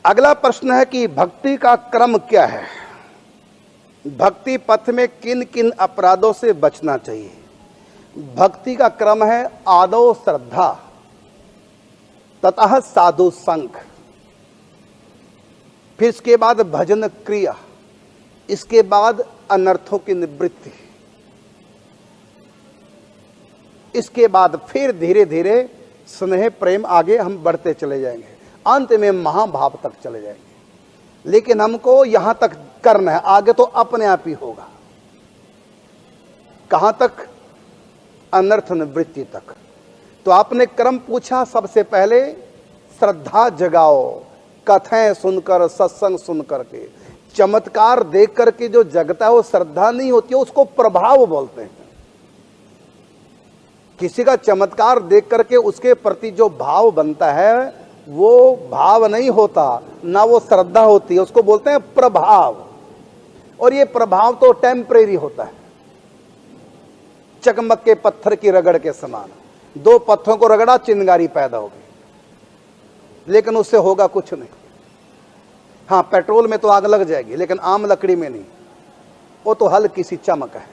अगला प्रश्न है कि भक्ति का क्रम क्या है, भक्ति पथ में किन किन अपराधों से बचना चाहिए। भक्ति का क्रम है आदौ श्रद्धा, ततः साधु संग, फिर इसके बाद भजन क्रिया, इसके बाद अनर्थों की निवृत्ति, इसके बाद फिर धीरे धीरे स्नेह प्रेम, आगे हम बढ़ते चले जाएंगे, अंत में महाभाव तक चले जाएंगे। लेकिन हमको यहां तक करना है, आगे तो अपने आप ही होगा। कहां तक? अनर्थ निवृत्ति तक। तो आपने क्रम पूछा, सबसे पहले श्रद्धा जगाओ, कथाएं सुनकर, सत्संग सुनकर के, चमत्कार देख करके जो जगता है वो श्रद्धा नहीं होती है, उसको प्रभाव बोलते हैं। किसी का चमत्कार देख करके उसके प्रति जो भाव बनता है वो भाव नहीं होता, ना वो श्रद्धा होती है, उसको बोलते हैं प्रभाव। और ये प्रभाव तो टेम्परेरी होता है, चकमक के पत्थर की रगड़ के समान। दो पत्थरों को रगड़ा, चिंगारी पैदा हो गई, लेकिन उससे होगा कुछ नहीं। हाँ, पेट्रोल में तो आग लग जाएगी, लेकिन आम लकड़ी में नहीं, वो तो हल्की सी चमक है।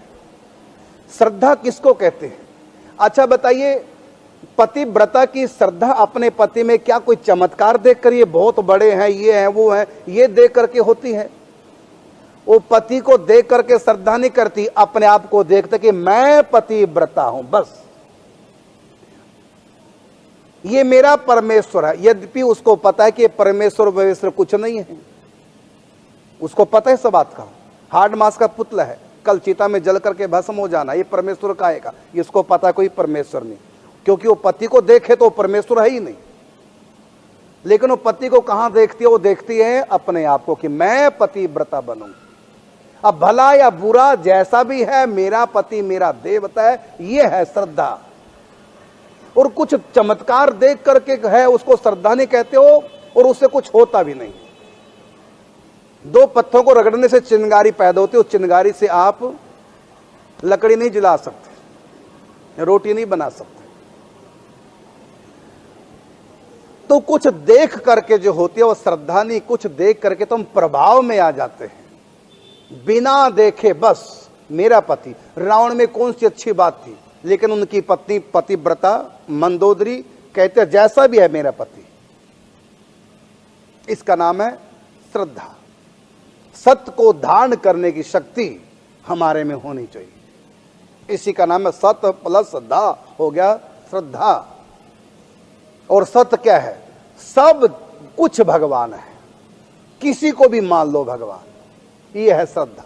श्रद्धा किसको कहते हैं? अच्छा बताइए, पतिव्रता की श्रद्धा अपने पति में क्या कोई चमत्कार देखकर ये बहुत बड़े हैं, ये हैं, वो हैं, ये देख करके होती है? वो पति को देख करके श्रद्धा नहीं करती, अपने आप को देखते कि मैं पतिव्रता हूं, बस ये मेरा परमेश्वर है। यद्यपि उसको पता है कि परमेश्वर वैश्वर कुछ नहीं है, उसको पता है सब बात का। हार्ड मास का पुतला है, कल चिता में जल करके भस्म हो जाना, ये परमेश्वर का आएगा, इसको पता कोई परमेश्वर नहीं, क्योंकि वो पति को देखे तो परमेश्वर है ही नहीं। लेकिन वो पति को कहां देखती है? वो देखती है अपने आप को कि मैं पतिव्रता बनूं। अब भला या बुरा जैसा भी है, मेरा पति मेरा देवता है, ये है श्रद्धा। और कुछ चमत्कार देख करके है उसको श्रद्धा नहीं कहते हो, और उससे कुछ होता भी नहीं। दो पत्थरों को रगड़ने से चिंगारी पैदा होती है, उस चिंगारी से आप लकड़ी नहीं जला सकते, रोटी नहीं बना सकते। तो कुछ देख करके जो होती है वो श्रद्धा नहीं, कुछ देख करके तो हम प्रभाव में आ जाते हैं, बिना देखे बस मेरा पति। रावण में कौन सी अच्छी बात थी, लेकिन उनकी पत्नी पतिव्रता मंदोदरी कहते जैसा भी है मेरा पति। इसका नाम है श्रद्धा। सत्य को धारण करने की शक्ति हमारे में होनी चाहिए, इसी का नाम है सत्य प्लस धा हो गया श्रद्धा। और सत्य क्या है? सब कुछ भगवान है, किसी को भी मान लो भगवान, ये है श्रद्धा।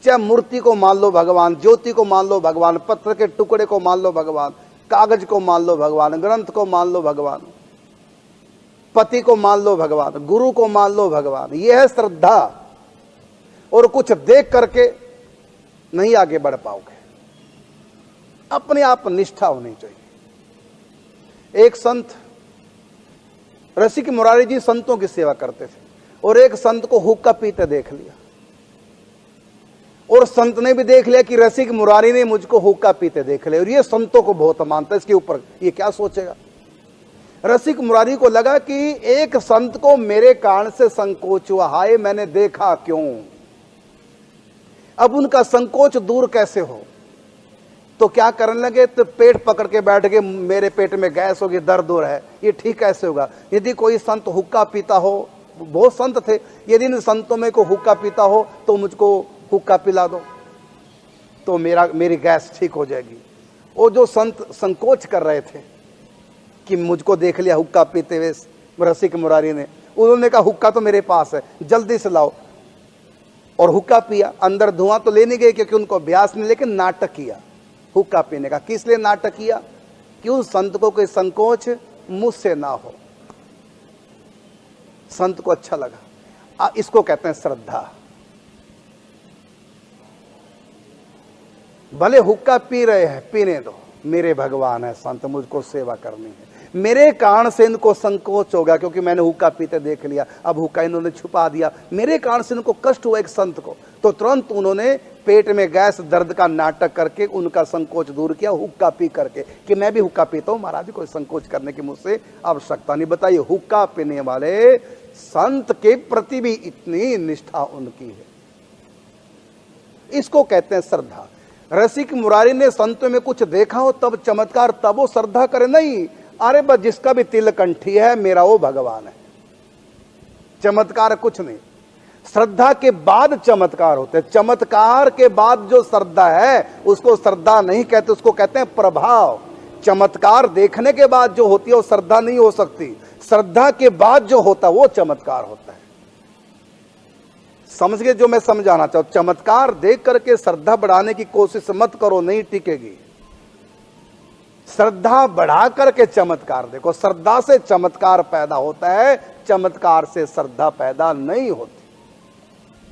चाहे मूर्ति को मान लो भगवान, ज्योति को मान लो भगवान, पत्थर के टुकड़े को मान लो भगवान, कागज को मान लो भगवान, ग्रंथ को मान लो भगवान, पति को मान लो भगवान, गुरु को मान लो भगवान, ये है श्रद्धा। और कुछ देख करके नहीं आगे बढ़ पाओगे, अपने आप निष्ठा होनी चाहिए। एक संत रसिक मुरारी जी संतों की सेवा करते थे, और एक संत को हुक्का पीते देख लिया, और संत ने भी देख लिया कि रसिक मुरारी ने मुझको हुक्का पीते देख लिया, और ये संतों को बहुत मानता है, इसके ऊपर ये क्या सोचेगा। रसिक मुरारी को लगा कि एक संत को मेरे कारण से संकोच हुआ, हाय मैंने देखा क्यों, अब उनका संकोच दूर कैसे हो। तो क्या करने लगे, तो पेट पकड़ के बैठ गए, मेरे पेट में गैस होगी, दर्द हो रहा है, ये ठीक कैसे होगा। यदि कोई संत हुक्का पीता हो, बहुत संत थे, यदि इन संतों में कोई हुक्का पीता हो तो मुझको हुक्का पिला दो, तो मेरी गैस ठीक हो जाएगी। वो जो संत संकोच कर रहे थे कि मुझको देख लिया हुक्का पीते हुए रसिक मुरारी ने, उन्होंने कहा हुक्का तो मेरे पास है, जल्दी से लाओ। और हुक्का पिया। अंदर धुआं तो लेने गए क्योंकि उनको अभ्यास नहीं, लेकिन नाटक किया हुक्का पीने का। किस लिए नाटक किया? कि उस संत को कोई संकोच मुझसे ना हो, संत को अच्छा लगा। इसको कहते हैं श्रद्धा। भले हुक्का पी रहे हैं, पीने दो, मेरे भगवान है संत, मुझको सेवा करनी है, मेरे कारण से इनको संकोच होगा क्योंकि मैंने हुक्का पीते देख लिया, अब हुक्का इन्होंने छुपा दिया, मेरे कारण से इनको कष्ट हुआ एक संत को, तो तुरंत उन्होंने पेट में गैस दर्द का नाटक करके उनका संकोच दूर किया हुक्का पी करके, कि मैं भी हुक्का पीता हूं महाराज, कोई संकोच करने की मुझसे आवश्यकता नहीं। बताइए, हुक्का पीने वाले संत के प्रति भी इतनी निष्ठा उनकी है। इसको कहते हैं श्रद्धा। रसिक मुरारी ने संतों में कुछ देखा हो तब चमत्कार, तब वो श्रद्धा करे नहीं। अरे बस जिसका भी तिल कंठी है मेरा वो भगवान है, चमत्कार कुछ नहीं। श्रद्धा के बाद चमत्कार होते हैं। चमत्कार के बाद जो श्रद्धा है उसको श्रद्धा नहीं कहते, उसको कहते हैं प्रभाव। चमत्कार देखने के बाद जो होती है वो श्रद्धा नहीं हो सकती, श्रद्धा के बाद जो होता है वो चमत्कार होता है। समझ गए जो मैं समझाना चाहूं? चमत्कार देख करके श्रद्धा बढ़ाने की कोशिश मत करो, नहीं टिकेगी। श्रद्धा बढ़ा करके चमत्कार देखो। श्रद्धा से चमत्कार पैदा होता है, चमत्कार से श्रद्धा पैदा नहीं होती।